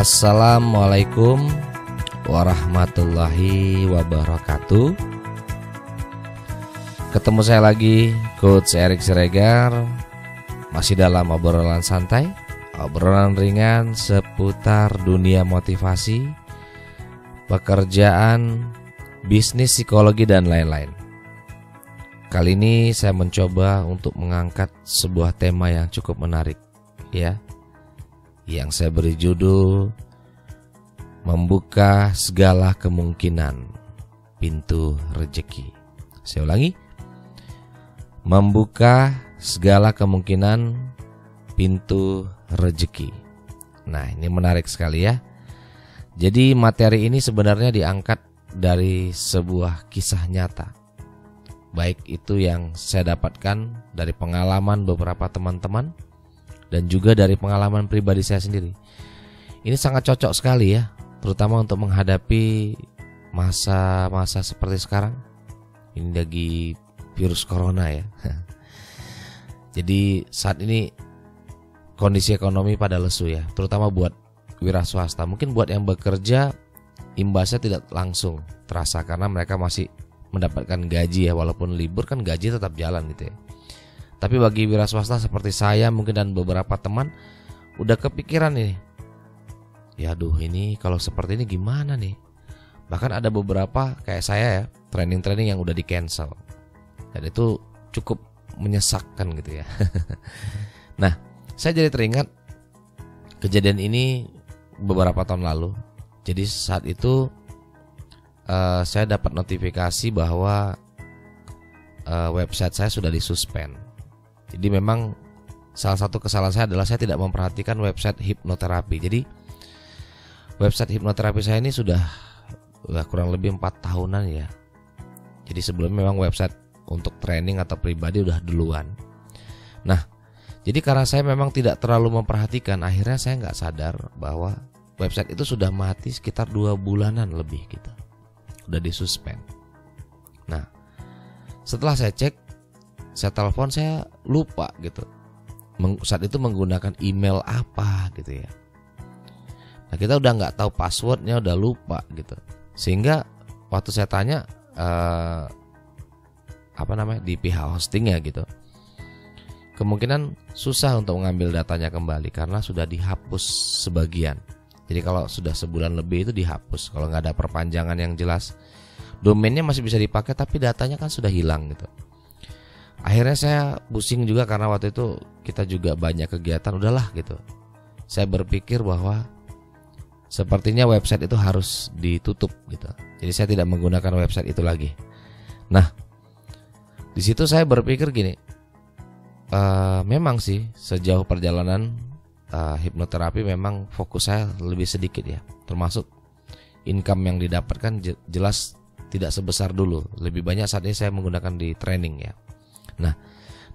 Assalamualaikum warahmatullahi wabarakatuh. Ketemu saya lagi, Coach Erik Siregar. Masih dalam obrolan santai, obrolan ringan seputar dunia motivasi, pekerjaan, bisnis, psikologi, dan lain-lain. Kali ini saya mencoba untuk mengangkat sebuah tema yang cukup menarik, ya, yang saya beri judul Membuka Segala Kemungkinan Pintu Rezeki. Saya ulangi, membuka segala kemungkinan pintu rezeki. Nah, ini menarik sekali ya. Jadi materi ini sebenarnya diangkat dari sebuah kisah nyata, baik itu yang saya dapatkan dari pengalaman beberapa teman-teman dan juga dari pengalaman pribadi saya sendiri. Ini sangat cocok sekali ya, terutama untuk menghadapi masa-masa seperti sekarang. Ini lagi virus corona ya. Jadi saat ini kondisi ekonomi pada lesu ya, terutama buat wira swasta. Mungkin buat yang bekerja imbasnya tidak langsung terasa karena mereka masih mendapatkan gaji ya, walaupun libur kan gaji tetap jalan gitu ya. Tapi bagi wira swasta seperti saya mungkin dan beberapa teman udah kepikiran nih. Ya aduh, ini kalau seperti ini gimana nih? Bahkan ada beberapa kayak saya ya, training-training yang udah di cancel. Dan itu cukup menyesakkan gitu ya. Nah, saya jadi teringat kejadian ini beberapa tahun lalu. Jadi saat itu saya dapat notifikasi bahwa website saya sudah disuspend. Jadi memang salah satu kesalahan saya adalah saya tidak memperhatikan website hipnoterapi. Jadi website hipnoterapi saya ini sudah kurang lebih 4 tahunan ya. Jadi sebelumnya memang website untuk training atau pribadi udah duluan. Nah, jadi karena saya memang tidak terlalu memperhatikan, akhirnya saya nggak sadar bahwa website itu sudah mati sekitar 2 bulanan lebih gitu. Udah disuspend. Nah, setelah saya cek, saya telepon, saya lupa gitu. Saat itu menggunakan email apa gitu ya. Nah, kita udah nggak tahu passwordnya, udah lupa gitu. Sehingga waktu saya tanya di pihak hostingnya gitu, kemungkinan susah untuk mengambil datanya kembali karena sudah dihapus sebagian. Jadi kalau sudah sebulan lebih itu dihapus. Kalau nggak ada perpanjangan yang jelas, domainnya masih bisa dipakai tapi datanya kan sudah hilang gitu. Akhirnya saya pusing juga karena waktu itu kita juga banyak kegiatan, udahlah gitu. Saya berpikir bahwa sepertinya website itu harus ditutup gitu. Jadi saya tidak menggunakan website itu lagi. Nah, di situ saya berpikir gini, memang sih sejauh perjalanan hipnoterapi memang fokus saya lebih sedikit ya. Termasuk income yang didapatkan jelas tidak sebesar dulu. Lebih banyak saat ini saya menggunakan di training ya. Nah,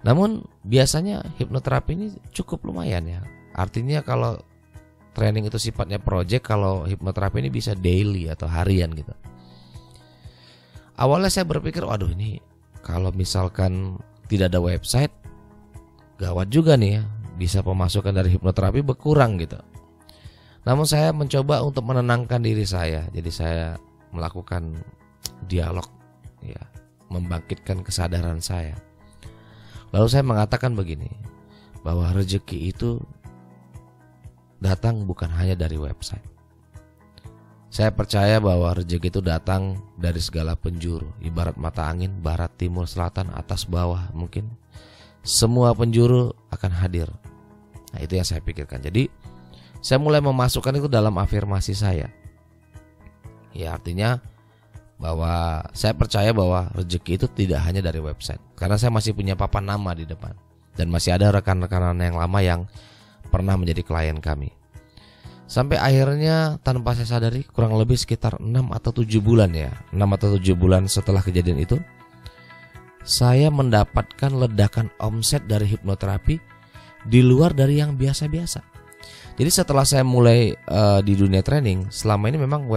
namun biasanya hipnoterapi ini cukup lumayan ya. Artinya kalau training itu sifatnya project, kalau hipnoterapi ini bisa daily atau harian gitu. Awalnya saya berpikir, waduh ini kalau misalkan tidak ada website, gawat juga nih ya, bisa pemasukan dari hipnoterapi berkurang gitu. Namun saya mencoba untuk menenangkan diri saya. Jadi saya melakukan dialog ya, membangkitkan kesadaran saya. Lalu saya mengatakan begini, bahwa rezeki itu datang bukan hanya dari website. Saya percaya bahwa rezeki itu datang dari segala penjuru, ibarat mata angin, barat, timur, selatan, atas, bawah, mungkin semua penjuru akan hadir. Nah, itu yang saya pikirkan. Jadi saya mulai memasukkan itu dalam afirmasi saya. Ya, artinya bahwa saya percaya bahwa rezeki itu tidak hanya dari website. Karena saya masih punya papan nama di depan. Dan masih ada rekan-rekan yang lama yang pernah menjadi klien kami. Sampai akhirnya tanpa saya sadari kurang lebih sekitar 6 atau 7 bulan ya. 6 atau 7 bulan setelah kejadian itu, saya mendapatkan ledakan omset dari hipnoterapi di luar dari yang biasa-biasa. Jadi setelah saya mulai di dunia training, selama ini memang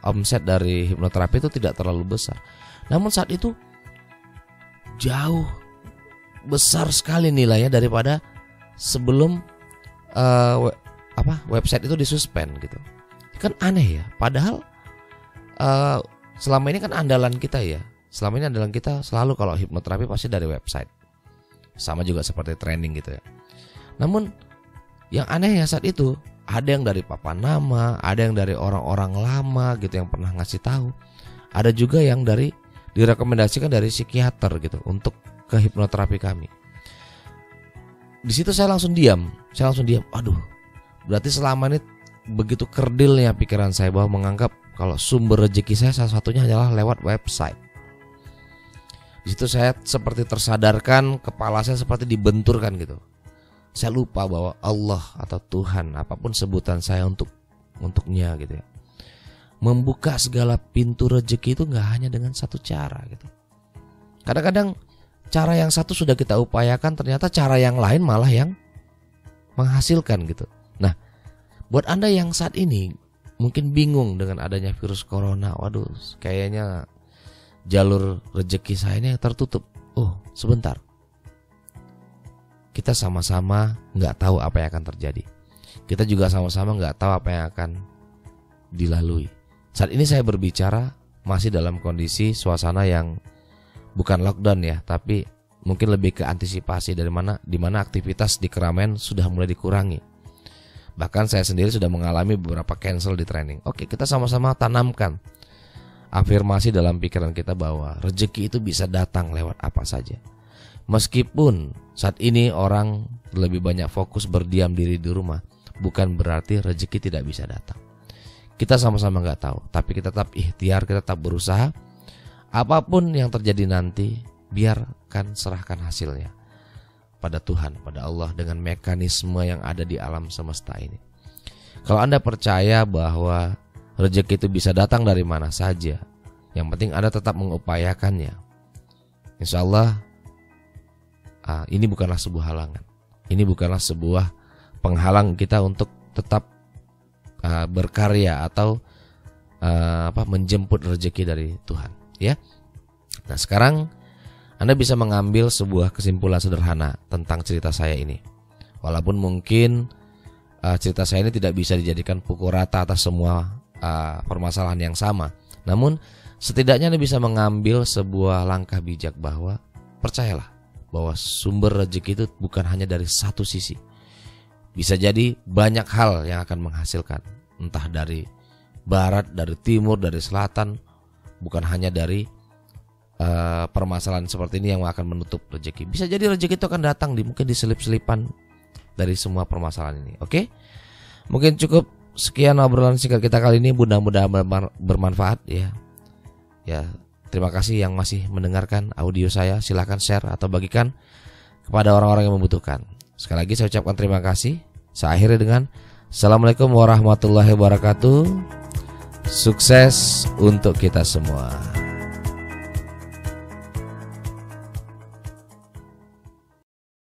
omset dari hipnoterapi itu tidak terlalu besar. Namun saat itu jauh besar sekali nilainya daripada sebelum website itu disuspend gitu. Kan aneh ya. Padahal selama ini kan andalan kita ya. Selama ini andalan kita selalu kalau hipnoterapi pasti dari website. Sama juga seperti training gitu ya. Namun yang aneh ya saat itu ada yang dari papan nama, ada yang dari orang-orang lama gitu yang pernah ngasih tahu. Ada juga yang direkomendasikan dari psikiater gitu untuk ke hipnoterapi kami. Di situ saya langsung diam. Aduh, berarti selama ini begitu kerdilnya pikiran saya bahwa menganggap kalau sumber rezeki saya salah satunya adalah lewat website. Di situ saya seperti tersadarkan, kepala saya seperti dibenturkan gitu. Saya lupa bahwa Allah atau Tuhan, apapun sebutan saya untuknya gitu ya, membuka segala pintu rezeki itu nggak hanya dengan satu cara gitu. Kadang-kadang cara yang satu sudah kita upayakan, ternyata cara yang lain malah yang menghasilkan gitu. Nah, buat Anda yang saat ini mungkin bingung dengan adanya virus corona, waduh, kayaknya jalur rezeki saya ini tertutup. Oh, sebentar. Kita sama-sama nggak tahu apa yang akan terjadi. Kita juga sama-sama nggak tahu apa yang akan dilalui. Saat ini saya berbicara masih dalam kondisi suasana yang bukan lockdown ya, tapi mungkin lebih ke antisipasi di mana aktivitas di keramaian sudah mulai dikurangi. Bahkan saya sendiri sudah mengalami beberapa cancel di training. Oke, kita sama-sama tanamkan afirmasi dalam pikiran kita bahwa rezeki itu bisa datang lewat apa saja. Meskipun saat ini orang lebih banyak fokus berdiam diri di rumah, bukan berarti rezeki tidak bisa datang. Kita sama-sama nggak tahu, tapi kita tetap ikhtiar, kita tetap berusaha. Apapun yang terjadi nanti, biarkan serahkan hasilnya pada Tuhan, pada Allah dengan mekanisme yang ada di alam semesta ini. Kalau Anda percaya bahwa rezeki itu bisa datang dari mana saja, yang penting Anda tetap mengupayakannya. Insya Allah ini bukanlah sebuah halangan. Ini bukanlah sebuah penghalang kita untuk tetap berkarya atau menjemput rezeki dari Tuhan. Ya. Nah, sekarang Anda bisa mengambil sebuah kesimpulan sederhana tentang cerita saya ini. Walaupun mungkin cerita saya ini tidak bisa dijadikan pukul rata atas semua permasalahan yang sama, namun setidaknya Anda bisa mengambil sebuah langkah bijak bahwa percayalah bahwa sumber rezeki itu bukan hanya dari satu sisi. Bisa jadi banyak hal yang akan menghasilkan, entah dari barat, dari timur, dari selatan, bukan hanya dari permasalahan seperti ini yang akan menutup rezeki. Bisa jadi rezeki itu akan datang mungkin diselip-selipan dari semua permasalahan ini. Oke? Mungkin cukup sekian obrolan singkat kita kali ini, mudah-mudahan bermanfaat ya. Ya, terima kasih yang masih mendengarkan audio saya. Silahkan share atau bagikan kepada orang-orang yang membutuhkan. Sekali lagi saya ucapkan terima kasih. Saya akhiri dengan Assalamualaikum warahmatullahi wabarakatuh. Sukses untuk kita semua.